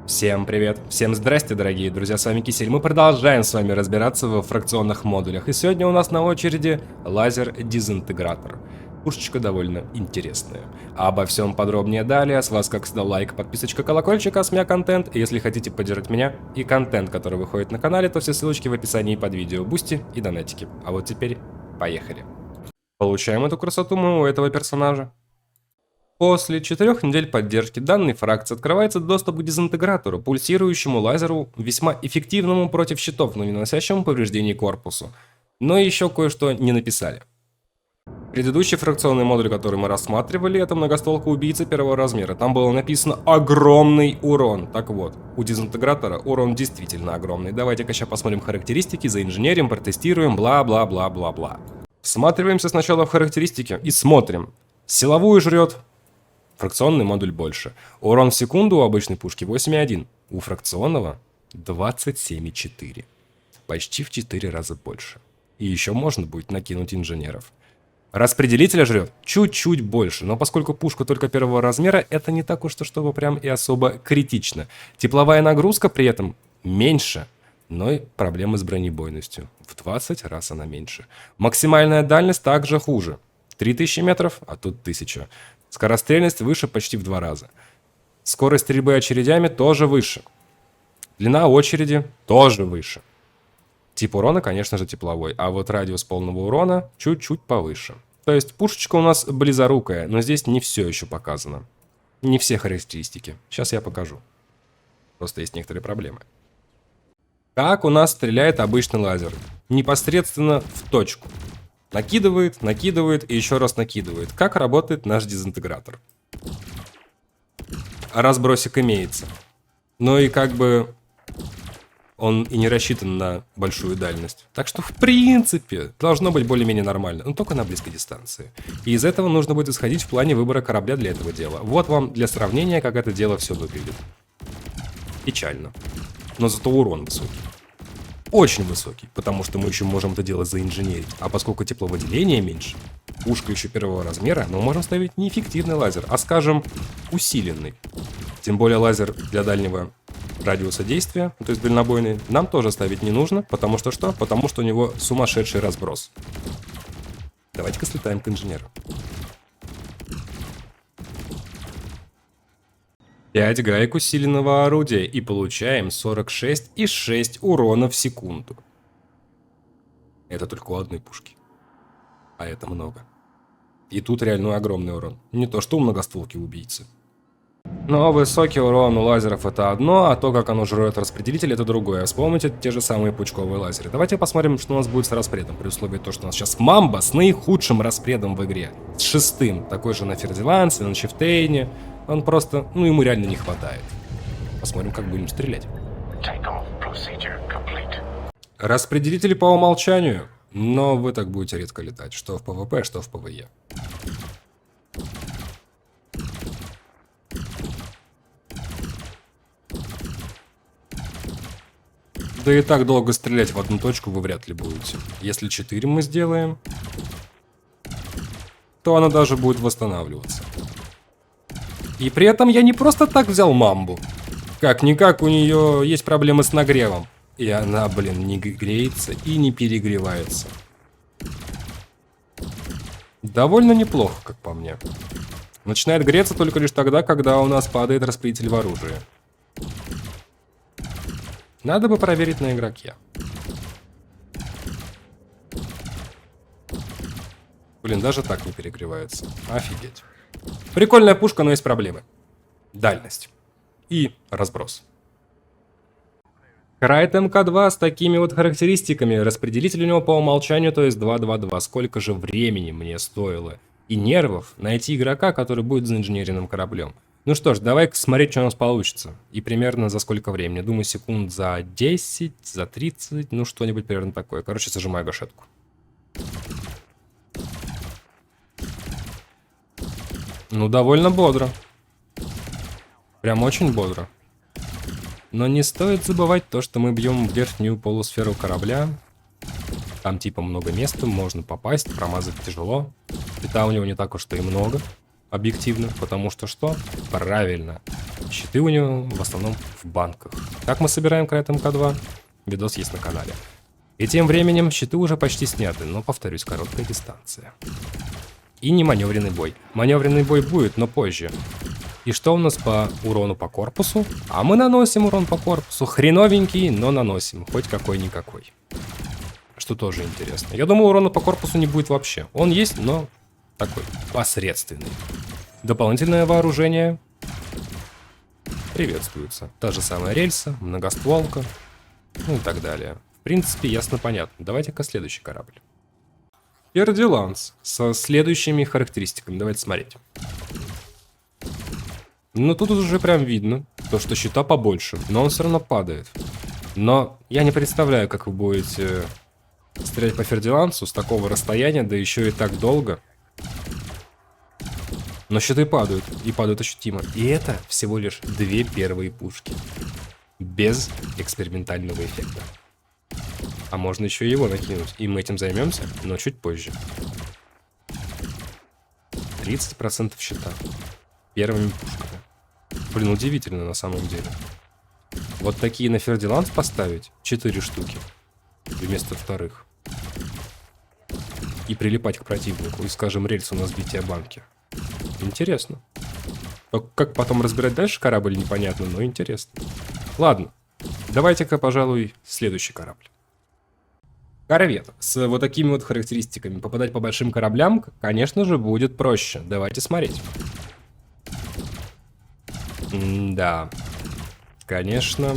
Всем привет, всем здрасте, дорогие друзья, с вами Кисель. Мы продолжаем с вами разбираться в фракционных модулях. И сегодня у нас на очереди лазер-дезинтегратор. Пушечка довольно интересная. Обо всем подробнее далее. С вас, как всегда, лайк, подписочка, колокольчик, а с меня контент. И если хотите поддержать меня и контент, который выходит на канале, то все ссылочки в описании под видео, бусти и донатики. А вот теперь поехали. Получаем эту красоту мы у этого персонажа. После 4 недель поддержки данной фракции открывается доступ к дезинтегратору, пульсирующему лазеру, весьма эффективному против щитов, но не наносящему повреждений корпусу. Но еще кое-что не написали. Предыдущий фракционный модуль, который мы рассматривали, это многостволка убийцы первого размера. Там было написано огромный урон. Так вот, у дезинтегратора урон действительно огромный. Давайте-ка сейчас посмотрим характеристики, заинженерим, протестируем, бла-бла-бла-бла-бла. Всматриваемся сначала в характеристики и смотрим. Силовую жрет. Фракционный модуль больше. Урон в секунду у обычной пушки 8,1. У фракционного 27,4. Почти в 4 раза больше. И еще можно будет накинуть инженеров. Распределителя жрет чуть-чуть больше, но поскольку пушка только первого размера, это не так уж, чтобы прям и особо критично. Тепловая нагрузка при этом меньше, но и проблемы с бронебойностью. В 20 раз она меньше. Максимальная дальность также хуже. 3000 метров, а тут 1000. Скорострельность выше почти в 2 раза. Скорость стрельбы очередями тоже выше. Длина очереди тоже выше. Тип урона, конечно же, тепловой, а вот радиус полного урона чуть-чуть повыше. То есть пушечка у нас близорукая, но здесь не все еще показано. Не все характеристики. Сейчас я покажу. Просто есть некоторые проблемы. Как у нас стреляет обычный лазер? Непосредственно в точку. Накидывает, накидывает и еще раз накидывает. Как работает наш дезинтегратор? Разбросик имеется. Но и как бы он и не рассчитан на большую дальность. Так что в принципе должно быть более-менее нормально. Но только на близкой дистанции. И из этого нужно будет исходить в плане выбора корабля для этого дела. Вот вам для сравнения, как это дело все выглядит. Печально. Но зато урон высокий. Очень высокий, потому что мы еще можем это дело заинженерить. А поскольку тепловыделение меньше, пушка еще первого размера, мы можем ставить не эффективный лазер, а, скажем, усиленный. Тем более лазер для дальнего радиуса действия, то есть дальнобойный, нам тоже ставить не нужно, потому что что? Потому что у него сумасшедший разброс. Давайте-ка слетаем к инженеру. 5 гаек усиленного орудия и получаем 46,6 урона в секунду. Это только у одной пушки. А это много. И тут реально огромный урон. Не то что у многостволки убийцы. Но высокий урон у лазеров это одно, а то, как оно жрет распределитель, это другое. Вспомните те же самые пучковые лазеры. Давайте посмотрим, что у нас будет с распредом. При условии того, что у нас сейчас Мамба с наихудшим распредом в игре. С 6-м. Такой же на Фердилансе, на Чифтейне. Он просто, ему реально не хватает. Посмотрим, как будем стрелять. Распределители по умолчанию, но вы так будете редко летать, что в ПВП, что в ПВЕ. Да и так долго стрелять в одну точку вы вряд ли будете. Если 4 мы сделаем, то она даже будет восстанавливаться. И при этом я не просто так взял Мамбу. Как-никак у нее есть проблемы с нагревом. И она, не греется и не перегревается. Довольно неплохо, как по мне. Начинает греться только лишь тогда, когда у нас падает распределитель в оружии. Надо бы проверить на игроке. Даже так не перегревается. Офигеть. Прикольная пушка, но есть проблемы. Дальность. И разброс. Крайт МК-2 с такими вот характеристиками. Распределитель у него по умолчанию, то есть 2-2-2. Сколько же времени мне стоило и нервов найти игрока, который будет заинженеренным кораблем. Ну что ж, давай-ка смотреть, что у нас получится. И примерно за сколько времени. Думаю, секунд за 10, за 30, что-нибудь примерно такое. Короче, зажимаю гашетку. Довольно бодро. Прям очень бодро. Но не стоит забывать то, что мы бьем в верхнюю полусферу корабля. Там типа много места, можно попасть, промазать тяжело. И там у него не так уж и много, объективно, потому что что? Правильно. Щиты у него в основном в банках. Как мы собираем крайт МК2? Видос есть на канале. И тем временем щиты уже почти сняты, но, повторюсь, короткая дистанция. И не маневренный бой. Маневренный бой будет, но позже. И что у нас по урону по корпусу? А мы наносим урон по корпусу. Хреновенький, но наносим. Хоть какой-никакой. Что тоже интересно. Я думаю, урона по корпусу не будет вообще. Он есть, но такой посредственный. Дополнительное вооружение приветствуется. Та же самая рельса, многостволка, ну и так далее. В принципе, ясно, понятно. Давайте-ка следующий корабль. Пердиланс со следующими характеристиками. Давайте смотреть. Ну, тут уже прям видно, то, что щита побольше, но он все равно падает. Но я не представляю, как вы будете стрелять по Фердилансу с такого расстояния, да еще и так долго. Но щиты падают, и падают ощутимо. И это всего лишь 2 первые пушки. Без экспериментального эффекта. А можно еще его накинуть. И мы этим займемся, но чуть позже. 30% щита. Первыми пушками. Блин, удивительно на самом деле. Вот такие на Фердиланс поставить 4 штуки. Вместо вторых. И прилипать к противнику. И, скажем, рельсу на сбитие банки. Интересно. Как потом разбирать дальше корабль, непонятно, но интересно. Ладно. Давайте-ка, пожалуй, следующий корабль. Корвет с вот такими вот характеристиками. Попадать по большим кораблям, конечно же, будет проще. Давайте смотреть. Да. Конечно.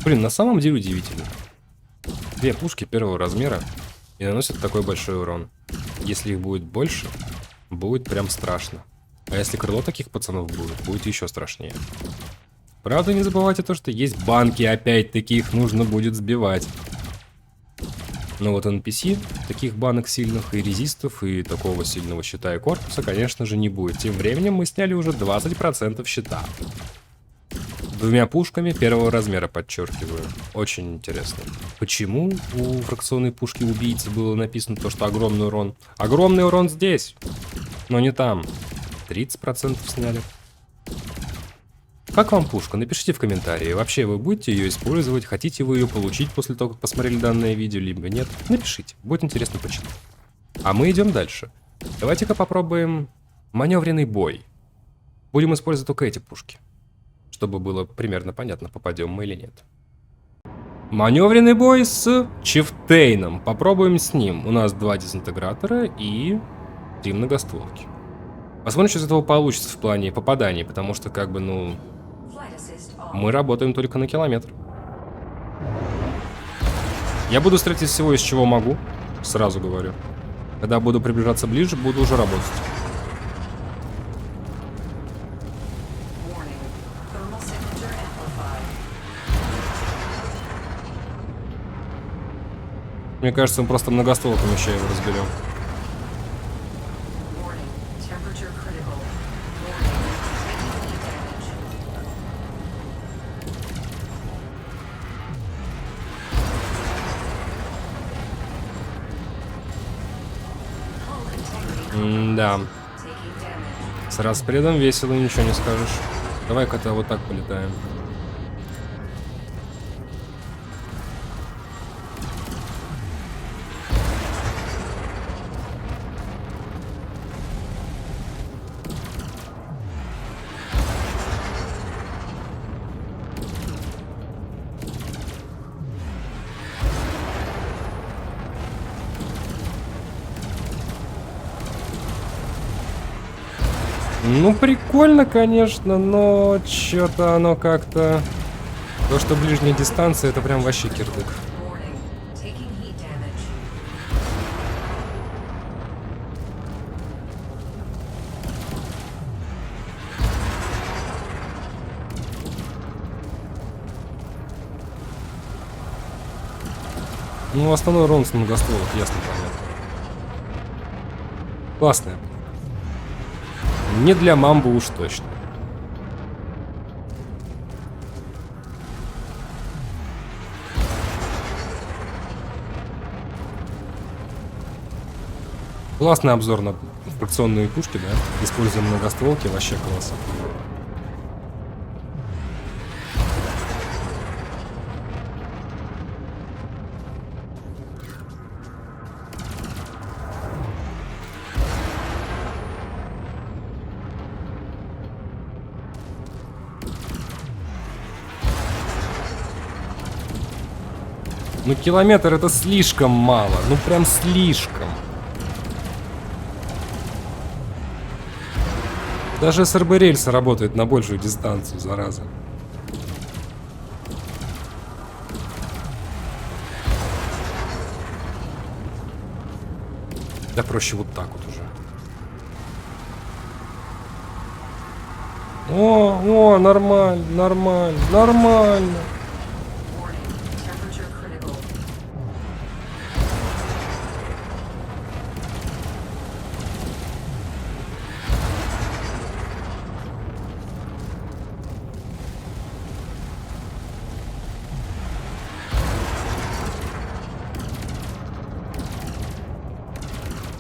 Блин, на самом деле удивительно. 2 пушки первого размера и наносят такой большой урон. Если их будет больше, будет прям страшно. А если крыло таких пацанов будет еще страшнее. Правда, не забывайте то, что есть банки, опять-таки их нужно будет сбивать. Но вот NPC, таких банок сильных и резистов, и такого сильного щита и корпуса, конечно же, не будет. Тем временем мы сняли уже 20% щита. 2 пушками первого размера, подчеркиваю. Очень интересно. Почему у фракционной пушки убийцы было написано то, что огромный урон? Огромный урон здесь, но не там. 30% сняли. Как вам пушка? Напишите в комментарии. Вообще вы будете ее использовать? Хотите вы ее получить после того, как посмотрели данное видео, либо нет? Напишите. Будет интересно почитать. А мы идем дальше. Давайте-ка попробуем маневренный бой. Будем использовать только эти пушки. Чтобы было примерно понятно, попадем мы или нет. Маневренный бой с Чифтейном. Попробуем с ним. У нас 2 дезинтегратора и 3 многостволки. Посмотрим, что из этого получится в плане попаданий, потому что, как бы, ну, мы работаем только на километр. Я буду стрелять из всего, из чего могу, сразу говорю. Когда буду приближаться ближе, буду уже работать. Мне кажется, мы просто многостволками еще его разберем. Да. С распредом весело, ничего не скажешь. Давай-ка вот так полетаем. Ну, прикольно, конечно, но что-то оно как-то... То, что ближняя дистанция, это прям вообще кирдык. Ну, основной урон с многостволок, ясно, понятно. Классная. Не для мамбы уж точно. Классный обзор на фракционные пушки, да? Используем многостволки, вообще класс. Ну, километр это слишком мало. Ну, прям слишком. Даже СРБ рельсы работает на большую дистанцию, зараза. Да проще вот так вот уже. О, нормально, нормально, нормально.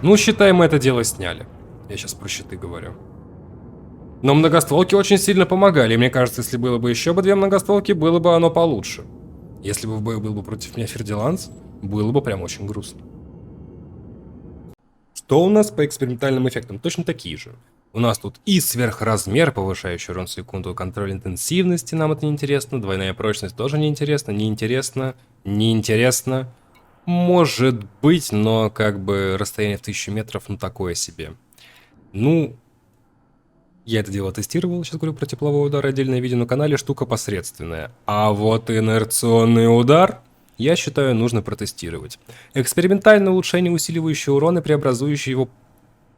Ну, считай, мы это дело сняли. Я сейчас про щиты говорю. Но многостволки очень сильно помогали. И мне кажется, если было бы еще бы 2 многостволки, было бы оно получше. Если бы в бою был бы против меня Фердиланс, было бы прям очень грустно. Что у нас по экспериментальным эффектам? Точно такие же. У нас тут и сверхразмер, повышающий урон в секунду, контроль интенсивности, нам это не интересно. Двойная прочность тоже не интересно, неинтересно. Может быть, но как бы расстояние в 1000 метров, ну такое себе. Ну, я это дело тестировал, сейчас говорю про тепловой удар, отдельное видео на канале, штука посредственная. А вот инерционный удар, я считаю, нужно протестировать. Экспериментальное улучшение, усиливающее урон и преобразующее его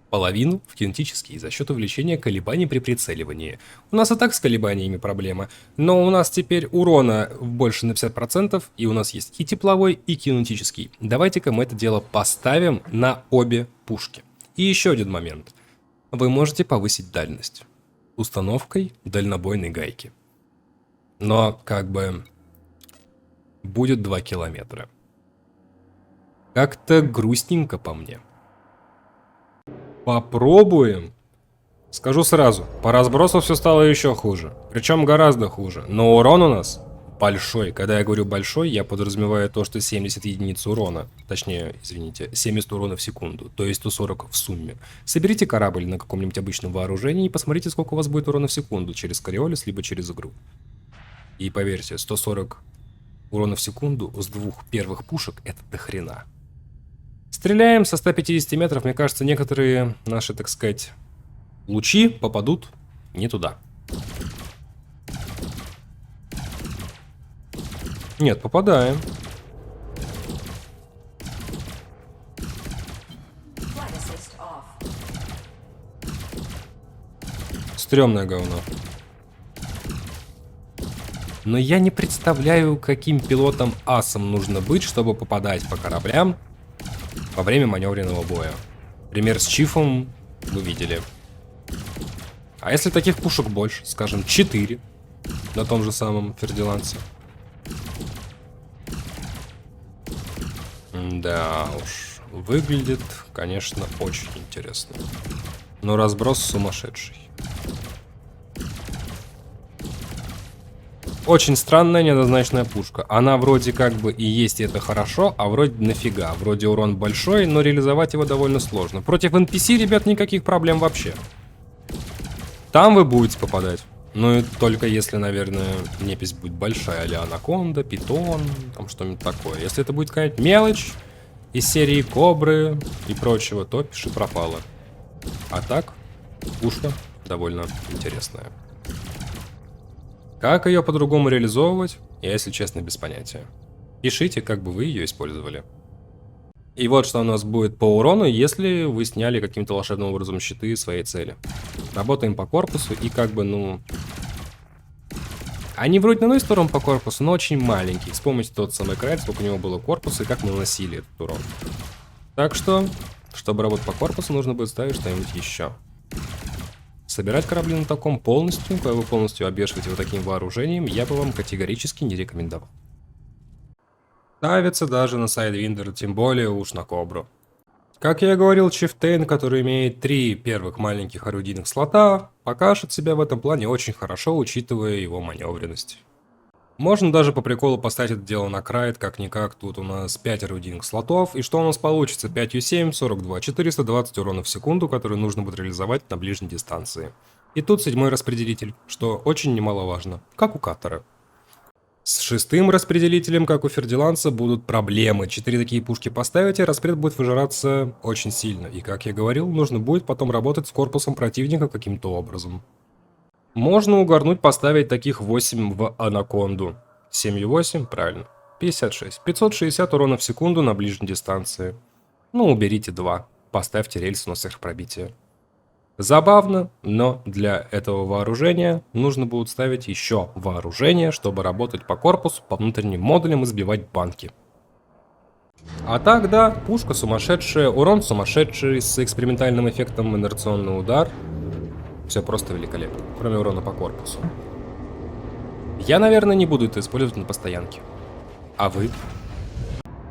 половину в кинетический за счет увеличения колебаний при прицеливании. У нас и так с колебаниями проблема, но у нас теперь урона больше на 50%, и у нас есть и тепловой, и кинетический. Давайте-ка мы это дело поставим на обе пушки. И еще один момент. Вы можете повысить дальность установкой дальнобойной гайки. Но как бы будет 2 километра. Как-то грустненько по мне. Попробуем. Скажу сразу, по разбросу все стало еще хуже. Причем гораздо хуже. Но урон у нас большой. Когда я говорю большой, я подразумеваю то, что 70 единиц урона. Точнее, извините, 70 урона в секунду. То есть 140 в сумме. Соберите корабль на каком-нибудь обычном вооружении и посмотрите, сколько у вас будет урона в секунду. Через Кориолис, либо через игру. И поверьте, 140 урона в секунду с 2 первых пушек это дохрена. Стреляем со 150 метров. Мне кажется, некоторые наши, так сказать, лучи попадут не туда. Нет, попадаем. Стрёмное говно. Но я не представляю, каким пилотом асом нужно быть, чтобы попадать по кораблям во время маневренного боя. Пример с Чифом вы видели. А если таких пушек больше, скажем, 4 на том же самом Фердилансе? Да уж, выглядит, конечно, очень интересно. Но разброс сумасшедший. Очень странная неоднозначная пушка. Она вроде как бы и есть, и это хорошо, а вроде нафига. Вроде урон большой, но реализовать его довольно сложно. Против NPC, ребят, никаких проблем вообще. Там вы будете попадать. Ну и только если, наверное, непись будет большая, а-ля Анаконда, Питон, там что-нибудь такое. Если это будет какая-нибудь мелочь из серии Кобры и прочего, то пиши пропало. А так, пушка довольно интересная. Как ее по-другому реализовывать, я, если честно, без понятия. Пишите, как бы вы ее использовали. И вот что у нас будет по урону, если вы сняли каким-то волшебным образом щиты своей цели. Работаем по корпусу и как бы, ну... Они вроде наносят урон по корпусу, но очень маленький. Вспомните тот самый край, сколько у него было корпуса и как мы наносили этот урон. Так что, чтобы работать по корпусу, нужно будет ставить что-нибудь еще. Собирать корабли на таком полностью, когда вы полностью обвешиваете его таким вооружением, я бы вам категорически не рекомендовал. Ставится даже на Sidewinder, тем более уж на Кобру. Как я и говорил, Chieftain, который имеет 3 первых маленьких орудийных слота, покажет себя в этом плане очень хорошо, учитывая его маневренность. Можно даже по приколу поставить это дело на крайт, как-никак, тут у нас 5 орудийных слотов, и что у нас получится? 5U7, 42, 420 урона в секунду, который нужно будет реализовать на ближней дистанции. И тут 7-й распределитель, что очень немаловажно, как у каттера. С шестым распределителем, как у Фердиланца, будут проблемы. 4 такие пушки поставите, распред будет выжираться очень сильно. И, как я говорил, нужно будет потом работать с корпусом противника каким-то образом. Можно угорнуть поставить таких 8 в Анаконду. 7,8, правильно. 56. 560 урона в секунду на ближней дистанции. Ну, уберите 2. Поставьте рельсы на сверхпробитие. Забавно, но для этого вооружения нужно будет ставить еще вооружение, чтобы работать по корпусу, по внутренним модулям и сбивать банки. А так, да, пушка сумасшедшая, урон сумасшедший, с экспериментальным эффектом инерционный удар. Все просто великолепно, кроме урона по корпусу. Я, наверное, не буду это использовать на постоянке. А вы?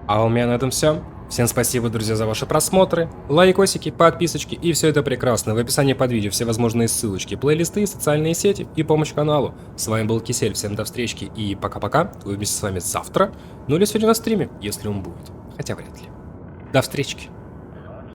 А у меня на этом все. Всем спасибо, друзья, за ваши просмотры, лайкосики, подписочки и все это прекрасно. В описании под видео все возможные ссылочки, плейлисты, социальные сети и помощь каналу. С вами был Кисель, всем до встречи и пока-пока. Увидимся с вами завтра, ну или сегодня на стриме, если он будет, хотя вряд ли. До встречи.